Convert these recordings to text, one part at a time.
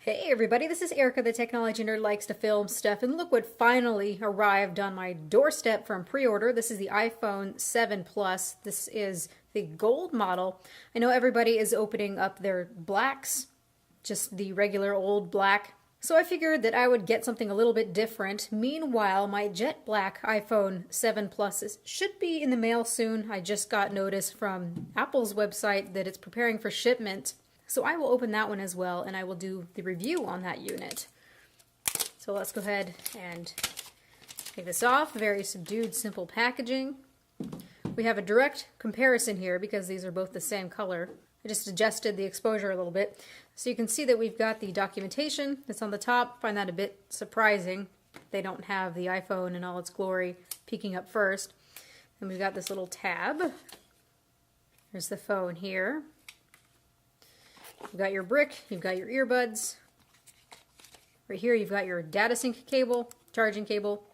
Hey everybody, this is Erica, the technology nerd likes to film stuff, and look what finally arrived on my doorstep from pre-order. This is the iPhone 7 Plus. This is the gold model. I know everybody is opening up their blacks, just the regular old black. So I figured that I would get something a little bit different. Meanwhile, my jet black iPhone 7 Pluses should be in the mail soon. I just got notice from Apple's website that it's preparing for shipment. So I will open that one as well, and I will do the review on that unit. So let's go ahead and take this off. Very subdued, simple packaging. We have a direct comparison here because these are both the same color. I just adjusted the exposure a little bit. So you can see that we've got the documentation that's on the top. I find that a bit surprising. They don't have the iPhone in all its glory peeking up first. And we've got this little tab. Here's the phone here. You've got your brick, you've got your earbuds. Right here you've got your data sync cable, charging cable,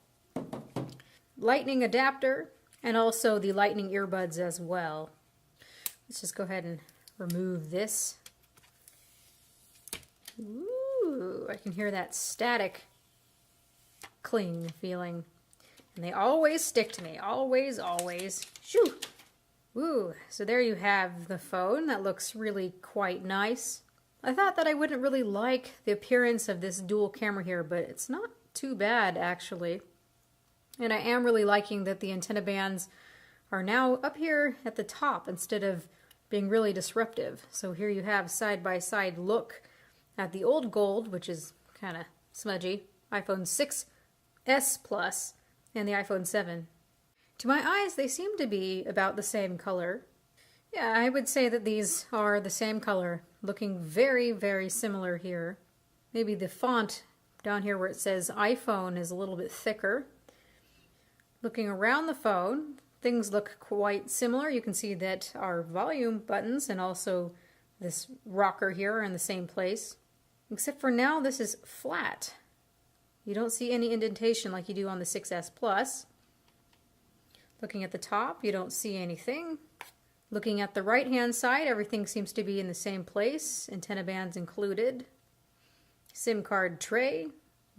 lightning adapter, and also the lightning earbuds as well. Let's just go ahead and remove this. Ooh, I can hear that static cling feeling. And they always stick to me, always, always. Shoo! Ooh, so there you have the phone. That looks really quite nice. I thought that I wouldn't really like the appearance of this dual camera here, but it's not too bad actually. And I am really liking that the antenna bands are now up here at the top instead of being really disruptive. So here you have side-by-side look at the old gold, which is kind of smudgy, iPhone 6s Plus, and the iPhone 7. To my eyes, they seem to be about the same color. Yeah, I would say that these are the same color, looking very, very similar here. Maybe the font down here where it says iPhone is a little bit thicker. Looking around the phone, things look quite similar. You can see that our volume buttons and also this rocker here are in the same place. Except for now, this is flat. You don't see any indentation like you do on the 6s Plus. Looking at the top, you don't see anything. Looking at the right-hand side, everything seems to be in the same place, antenna bands included. SIM card tray,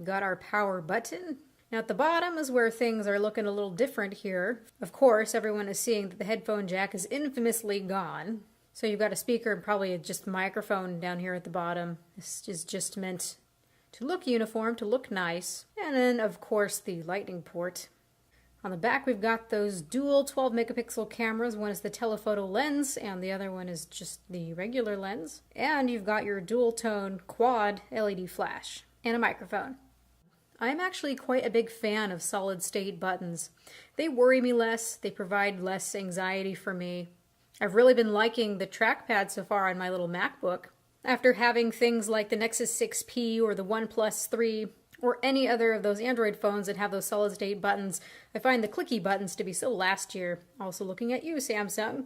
got our power button. Now at the bottom is where things are looking a little different here. Of course, everyone is seeing that the headphone jack is infamously gone. So you've got a speaker and probably just a microphone down here at the bottom. This is just meant to look uniform, to look nice. And then, of course, the lightning port. On the back, we've got those dual 12 megapixel cameras. One is the telephoto lens, and the other one is just the regular lens. And you've got your dual tone quad LED flash and a microphone. I'm actually quite a big fan of solid state buttons. They worry me less, they provide less anxiety for me. I've really been liking the trackpad so far on my little MacBook. After having things like the Nexus 6P or the OnePlus 3, or any other of those Android phones that have those solid-state buttons, I find the clicky buttons to be so last year. Also looking at you, Samsung.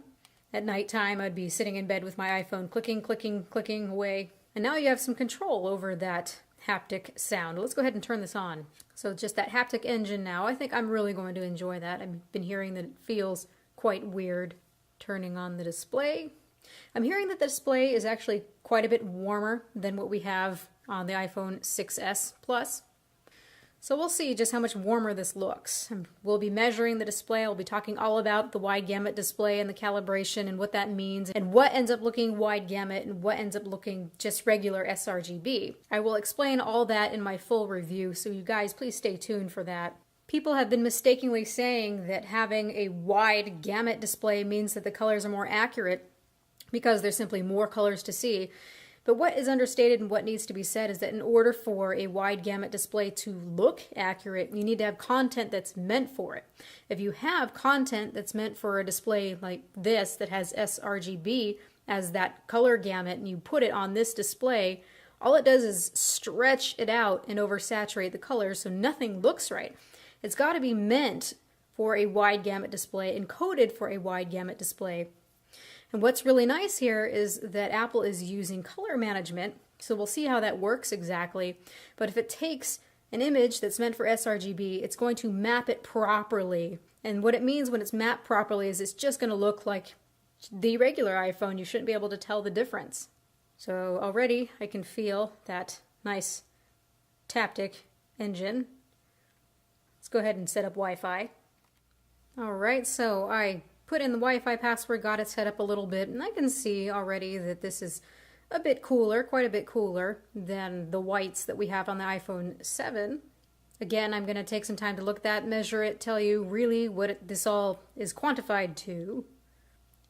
At nighttime, I'd be sitting in bed with my iPhone clicking, clicking, clicking away. And now you have some control over that haptic sound. Let's go ahead and turn this on. So just that haptic engine now, I think I'm really going to enjoy that. I've been hearing that it feels quite weird turning on the display. I'm hearing that the display is actually quite a bit warmer than what we have on the iPhone 6s Plus. So we'll see just how much warmer this looks. We'll be measuring the display. I'll be talking all about the wide gamut display and the calibration and what that means and what ends up looking wide gamut and what ends up looking just regular sRGB. I will explain all that in my full review, so you guys please stay tuned for that. People have been mistakenly saying that having a wide gamut display means that the colors are more accurate because there's simply more colors to see. But what is understated and what needs to be said is that in order for a wide gamut display to look accurate, you need to have content that's meant for it. If you have content that's meant for a display like this that has sRGB as that color gamut and you put it on this display, all it does is stretch it out and oversaturate the colors so nothing looks right. It's got to be meant for a wide gamut display, encoded for a wide gamut display. And what's really nice here is that Apple is using color management, so we'll see how that works exactly. But if it takes an image that's meant for sRGB, it's going to map it properly. And what it means when it's mapped properly is it's just going to look like the regular iPhone. You shouldn't be able to tell the difference. So already I can feel that nice Taptic engine. Let's go ahead and set up Wi-Fi. Alright, so I put in the Wi-Fi password, got it set up a little bit, and I can see already that this is a bit cooler, quite a bit cooler than the whites that we have on the iPhone 7. Again, I'm going to take some time to look at that, measure it, tell you really what this all is quantified to.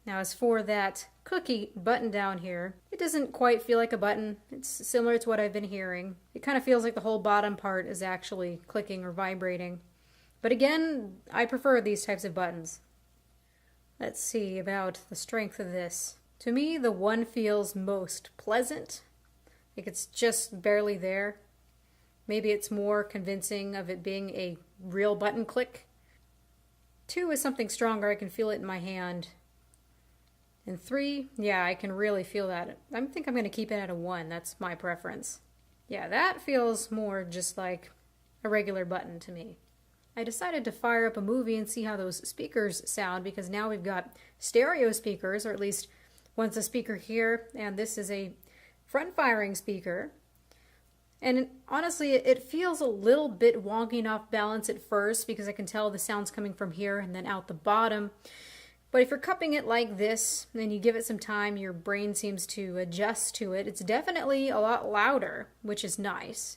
Now as for that cookie button down here, it doesn't quite feel like a button. It's similar to what I've been hearing. It kind of feels like the whole bottom part is actually clicking or vibrating. But again, I prefer these types of buttons. Let's see about the strength of this. To me, the 1 feels most pleasant. Like it's just barely there. Maybe it's more convincing of it being a real button click. 2 is something stronger. I can feel it in my hand. And 3, yeah, I can really feel that. I think I'm going to keep it at a 1. That's my preference. Yeah, that feels more just like a regular button to me. I decided to fire up a movie and see how those speakers sound, because now we've got stereo speakers, or at least one's a speaker here, and this is a front-firing speaker. And honestly, it feels a little bit wonky and off balance at first, because I can tell the sound's coming from here and then out the bottom. But if you're cupping it like this, and you give it some time, your brain seems to adjust to it. It's definitely a lot louder, which is nice.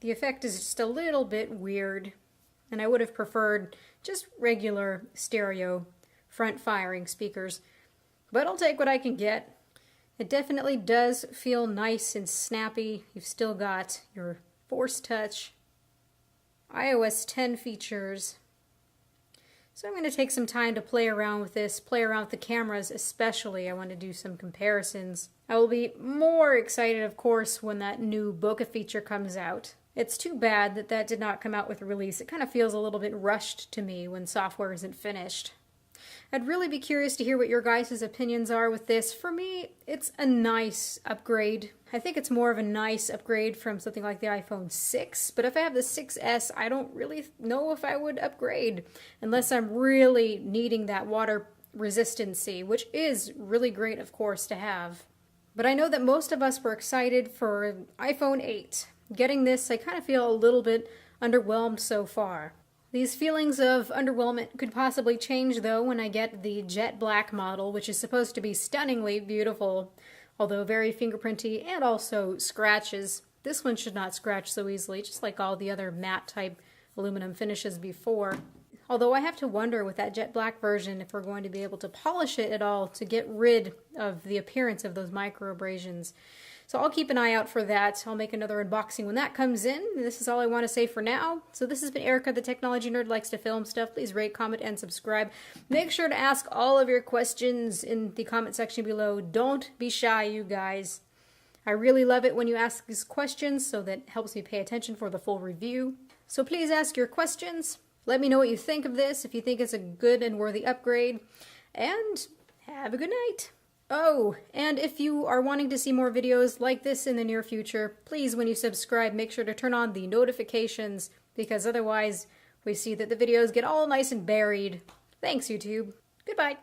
The effect is just a little bit weird, and I would have preferred just regular stereo front-firing speakers, but I'll take what I can get. It definitely does feel nice and snappy. You've still got your Force Touch, iOS 10 features. So I'm going to take some time to play around with this, play around with the cameras especially. I want to do some comparisons. I will be more excited, of course, when that new bokeh feature comes out. It's too bad that that did not come out with a release. It kind of feels a little bit rushed to me when software isn't finished. I'd really be curious to hear what your guys' opinions are with this. For me, it's a nice upgrade. I think it's more of a nice upgrade from something like the iPhone 6, but if I have the 6S, I don't really know if I would upgrade unless I'm really needing that water resistancy, which is really great, of course, to have. But I know that most of us were excited for iPhone 8. Getting this, I kind of feel a little bit underwhelmed so far. These feelings of underwhelmment could possibly change, though, when I get the jet black model, which is supposed to be stunningly beautiful, although very fingerprinty and also scratches. This one should not scratch so easily, just like all the other matte-type aluminum finishes before. Although I have to wonder with that jet black version if we're going to be able to polish it at all to get rid of the appearance of those micro abrasions. So I'll keep an eye out for that. I'll make another unboxing when that comes in. This is all I want to say for now. So this has been Erica, the technology nerd, likes to film stuff. Please rate, comment, and subscribe. Make sure to ask all of your questions in the comment section below. Don't be shy, you guys. I really love it when you ask these questions, so that helps me pay attention for the full review. So please ask your questions. Let me know what you think of this, if you think it's a good and worthy upgrade. And have a good night. Oh, and if you are wanting to see more videos like this in the near future, please, when you subscribe, make sure to turn on the notifications, because otherwise we see that the videos get all nice and buried. Thanks, YouTube. Goodbye.